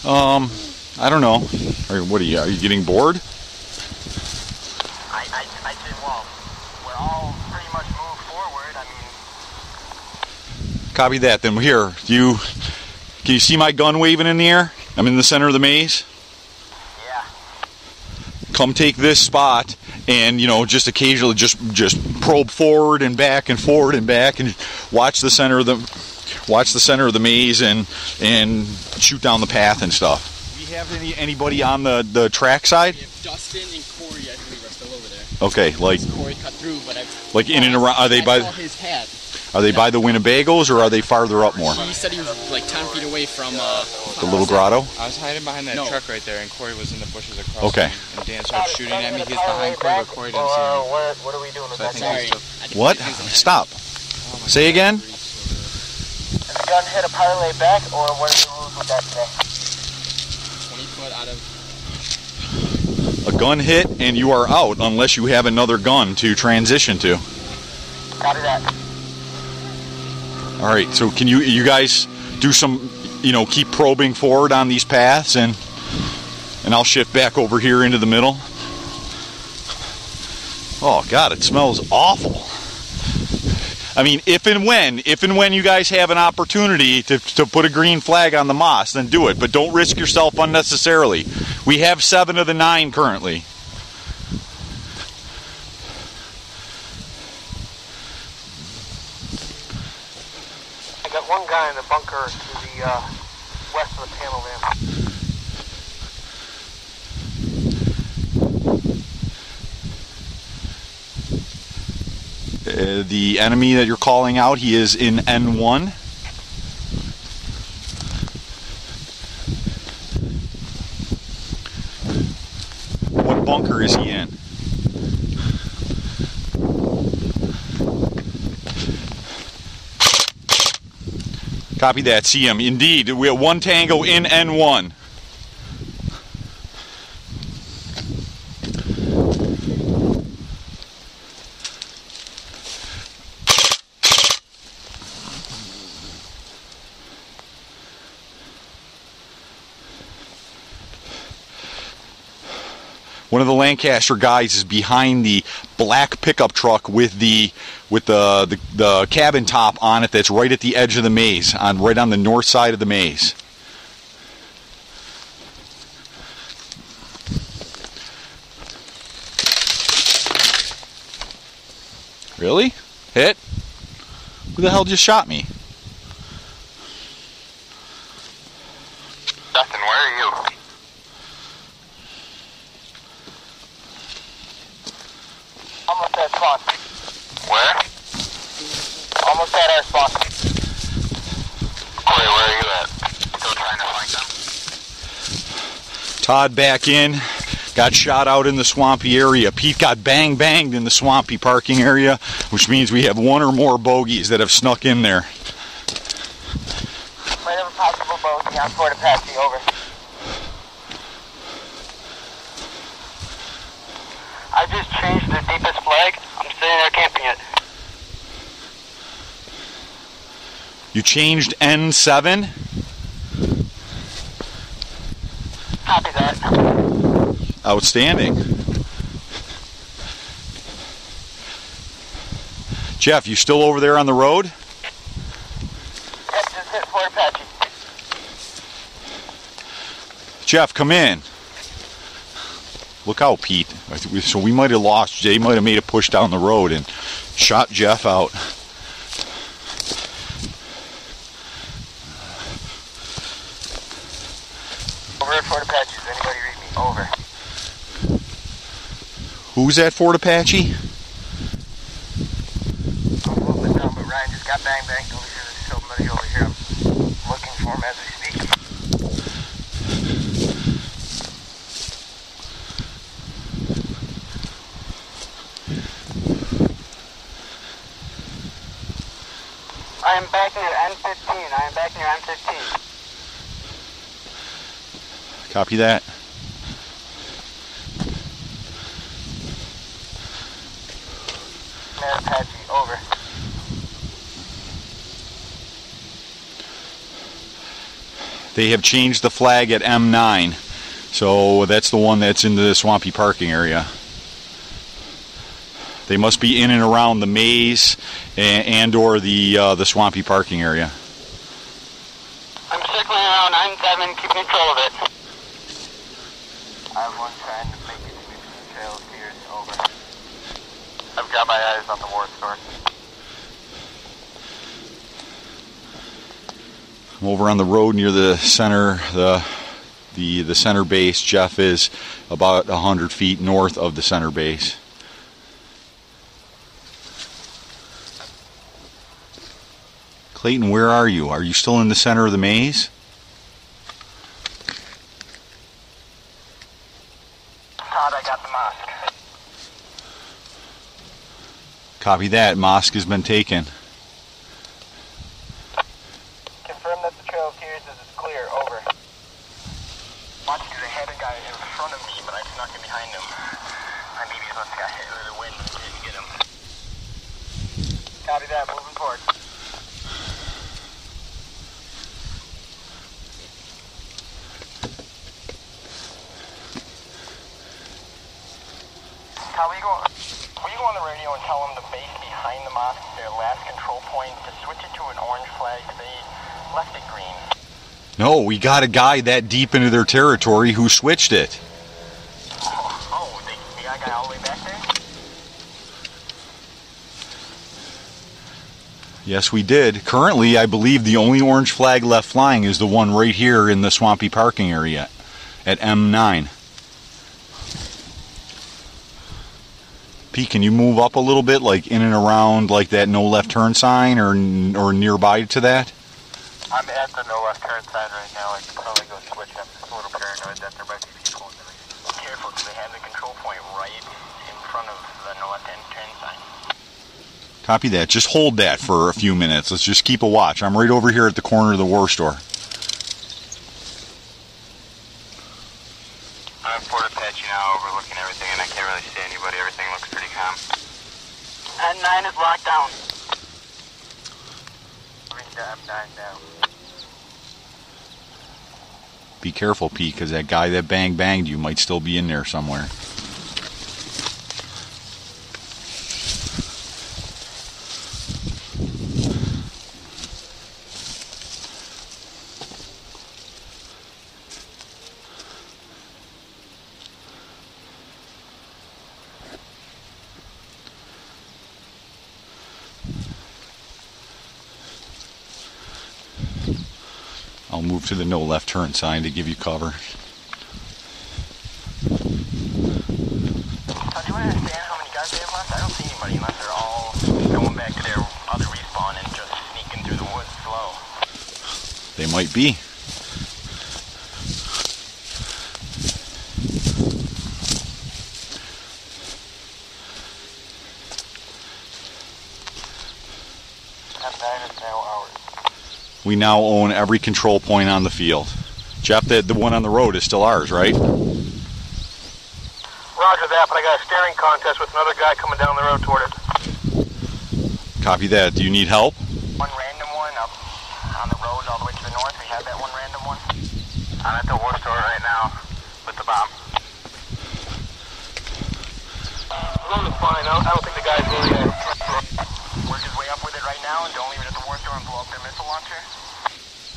I don't know. What are you getting bored? I did, well, we're all pretty much moved forward. I mean... Copy that. Then here, can you see my gun waving in the air? I'm in the center of the maze. Yeah. Come take this spot and, just occasionally just probe forward and back and forward and back and watch the center of the maze and shoot down the path and stuff. Do we have anybody on the track side? We have Dustin and Corey, I believe, are still over there. Okay, like Corey cut through, but like in and around. Are they by his hat? Are they by the Winnebagos or are they farther up more? He said he was like 10 feet away from the little grotto. I was hiding behind that truck right there, and Corey was in the bushes across. Okay. Me, and Dan started shooting at me. He was behind Corey, but Corey didn't see me. What are we doing with that? What? Stop. Say again. Did the gun hit a parlay back, or what are the rules with that today? 20 foot out of... A gun hit and you are out unless you have another gun to transition to. Copy that. All right, so can you guys do some, keep probing forward on these paths and I'll shift back over here into the middle. Oh God, it smells awful. I mean, if and when you guys have an opportunity to put a green flag on the moss, then do it. But don't risk yourself unnecessarily. We have 7 of the 9 currently. I got one guy in the bunker to the west of the panel van. The enemy that you're calling out, he is in N1. What bunker is he in? Copy that, see him. Indeed, we have 1 Tango in N1. One of the Lancaster guys is behind the black pickup truck with the cabin top on it. That's right at the edge of the maze, right on the north side of the maze. Really? Hit? Who the hell just shot me? Dustin, where are you? Almost at spawn. Where? Almost at our spawn. Corey, where are you at? Still trying to find them? Todd back in. Got shot out in the swampy area. Pete got banged in the swampy parking area, which means we have 1 or more bogeys that have snuck in there. Might have a possible bogey on Fort Apache, over. I just changed the deepest flag. I'm sitting there camping it. You changed N7? Copy that. Outstanding. Jeff, you still over there on the road? Yep, just hit Fort Apache. Jeff, come in. Look out, Pete. So we might have lost. Jay might have made a push down the road and shot Jeff out. Over at Fort Apache. Does anybody read me? Over. Who's at Fort Apache? I'm a little bit down, but Ryan just got banged over here. There's somebody over here. I'm looking for him as we speak. I am back near N15. Copy that. Apache, over. They have changed the flag at M9. So that's the one that's in the swampy parking area. They must be in and around the maze and or the swampy parking area. I'm circling around 9-7, keep control of it. I have one trying to make it to the trail clears, over. I've got my eyes on the war source. I'm over on the road near the center, the center base. Jeff is about 100 feet north of the center base. Clayton, where are you? Are you still in the center of the maze? Todd, I got the mosque. Copy that. Mosque has been taken. Confirm that the trail clears as it's clear, over. Watch, because I had a guy in front of me, but I snuck in behind him. My baby must have got hit with the wind and didn't get him. Copy that, moving forward. How will you go on the radio and tell them the base behind the mosque is their last control point to switch it to an orange flag? They left it green. No, we got a guy that deep into their territory who switched it. They got a guy all the way back there? Yes, we did. Currently, I believe the only orange flag left flying is the one right here in the swampy parking area at M9. Pete, can you move up a little bit, like in and around like that no left turn sign or nearby to that? I'm at the no left turn sign right now. I can probably go switch. I'm a little paranoid that there might be people in there. Careful, because they have the control point right in front of the no left turn sign. Copy that. Just hold that for a few minutes. Let's just keep a watch. I'm right over here at the corner of the war store. I'm Port Apache now, overlooking everything, and I can't really see anybody. Everything looks pretty calm. And 9 is locked down. Moving to M9 now. Be careful, Pete, because that guy that banged you might still be in there somewhere. I'll move to the no left turn sign to give you cover. So do you understand how many guys they have left? I don't see anybody unless they're all going back to their other respawn and just sneaking through the woods slow. They might be. M9 is now ours. We now own every control point on the field. Jeff, the one on the road is still ours, right? Roger that, but I got a staring contest with another guy coming down the road toward it. Copy that. Do you need help? One random one up on the road all the way to the north. We have that one random one. I'm at the war store right now with the bomb. Road is fine. I don't think the guy's really work his way up with it right now, and don't leave it at the war store and blow up their missile launcher.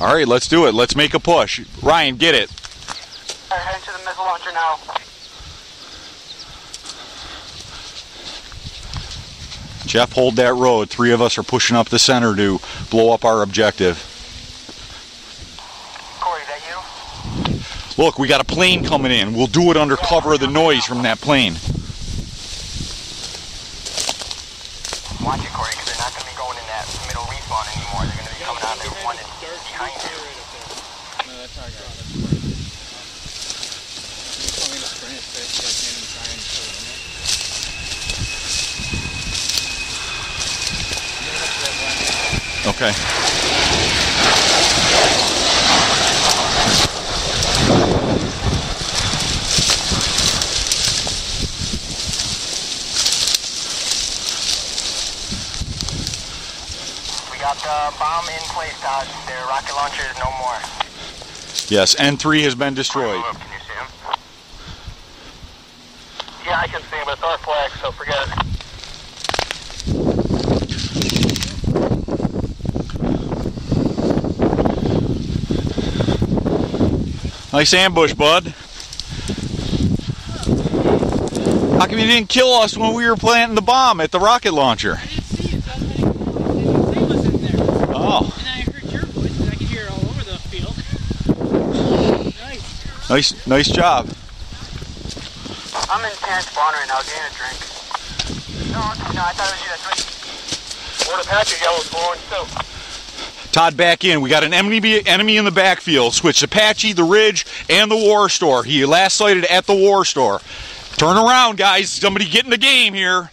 All right, let's do it. Let's make a push. Ryan, get it. All right, heading to the missile launcher now. Jeff, hold that road. 3 of us are pushing up the center to blow up our objective. Corey, is that you? Look, we got a plane coming in. We'll do it under cover of the noise from that plane. Watch it, Corey, because they're not going to be going in that middle respawn anymore. They're going to be coming out there one and behind you. No, that's our guy. He's coming to sprint as fast as I can and try and kill him. Okay. We got the bomb in place, Todd. Their rocket launcher is no more. Yes, N3 has been destroyed. Can you see him? Yeah, I can see him, but it's our flag, so forget it. Nice ambush, bud. How come you didn't kill us when we were planting the bomb at the rocket launcher? I didn't see it, so I didn't say what's in there. Oh. And I heard your voice, and I could hear it all over the field. Nice job. I'm in Terrence Spawn right now, getting a drink. No, I thought it was you. That's right. Or the patch of yellow's blowing too. Todd, back in. We got an enemy in the backfield. Switch Apache, the Ridge, and the War Store. He last sighted at the War Store. Turn around, guys. Somebody get in the game here.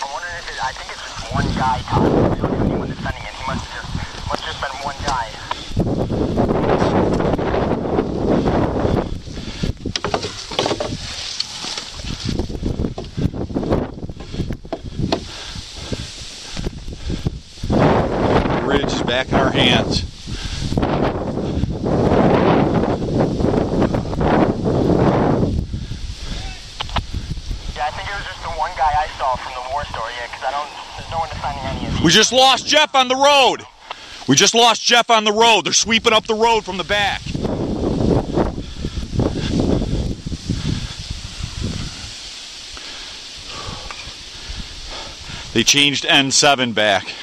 I'm wondering if I think it's just one guy, Todd. We don't have anyone defending it. He must have just been one guy. Ridge is back in our hands. Yeah, I think it was just the one guy I saw from the War Store, yeah, because there's no one defending any of these. We just lost Jeff on the road. They're sweeping up the road from the back. They changed N7 back.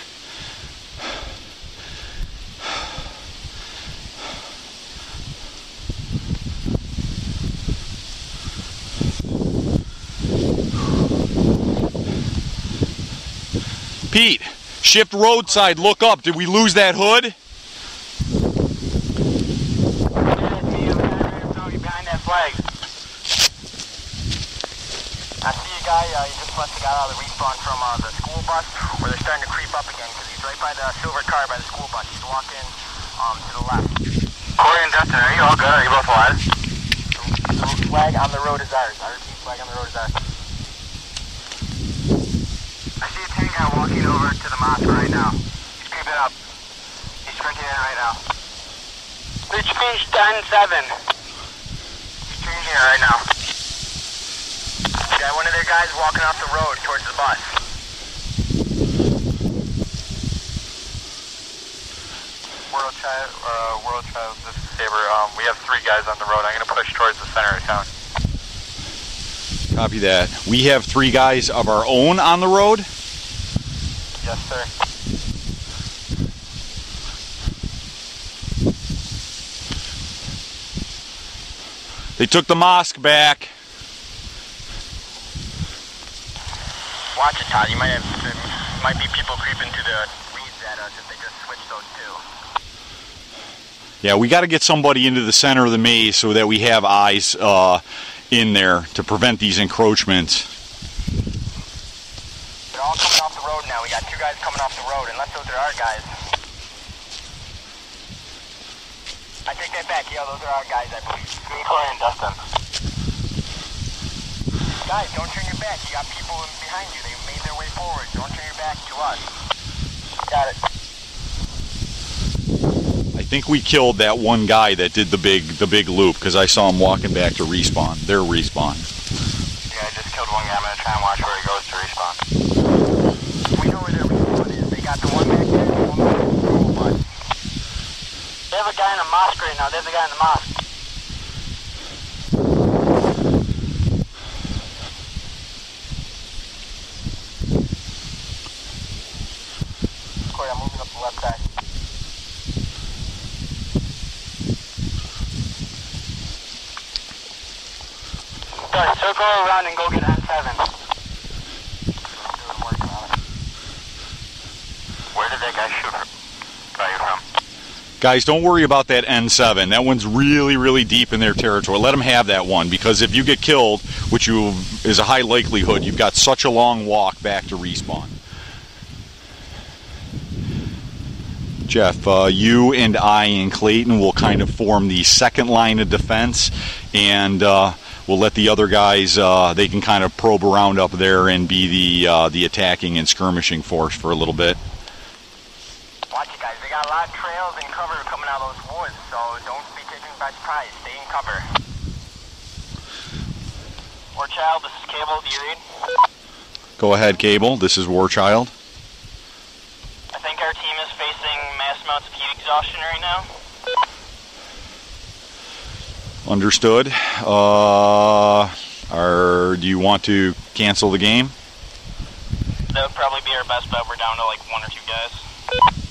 Pete, shift roadside, look up. Did we lose that hood? Behind that flag. I see a guy, he just must have got out of the respawn from the school bus, where they're starting to creep up again, because he's right by the silver car by the school bus. He's walking to the left. Corey and Dustin, are you all good? Are you both alive? The flag on the road is ours. I repeat, flag on the road is ours. I see a tank guy walking over to the mosque right now. He's creeping up. He's sprinting in right now. They changed to N7. He's changing it right now. Got one of their guys walking off the road towards the bus. World Child, this is Saber. We have 3 guys on the road. I'm going to push towards the center of town. Copy that. We have 3 guys of our own on the road. Yes, sir. They took the mosque back. Watch it, Todd. Might be people creeping to the reeds at us if they just switch those two. Yeah, we got to get somebody into the center of the maze so that we have eyes in there to prevent these encroachments. They're all coming off the road now. We got 2 guys coming off the road, unless those are our guys. I take that back. Yeah, those are our guys, I believe. Corey and Dustin. Guys, don't turn your back. You got people behind you. They made their way forward. Don't turn your back to us. Got it. I think we killed that one guy that did the big loop because I saw him walking back to respawn. Their respawn. Yeah, I just killed one guy. I'm gonna try and watch where he goes to respawn. We know where their respawn is. They got the one back there and the one back in the school bus. They have a guy in the mosque right now. There's a guy in the mosque. Corey, I'm moving up the left side. Sorry, circle around and go get N7. Where did that guy shoot from? Guys, don't worry about that N7. That one's really, really deep in their territory. Let them have that one, because if you get killed, which is a high likelihood, you've got such a long walk back to respawn. Jeff, you and I and Clayton will kind of form the second line of defense, and we'll let the other guys, they can kind of probe around up there and be the attacking and skirmishing force for a little bit. Watch it, guys. They got a lot of trails and cover coming out of those woods, so don't be taken by surprise. Stay in cover. War Child, this is Cable. Do you read? Go ahead, Cable. This is War Child. I think our team is facing mass amounts of heat exhaustion right now. Understood. Do you want to cancel the game? That would probably be our best bet. We're down to like 1 or 2 guys.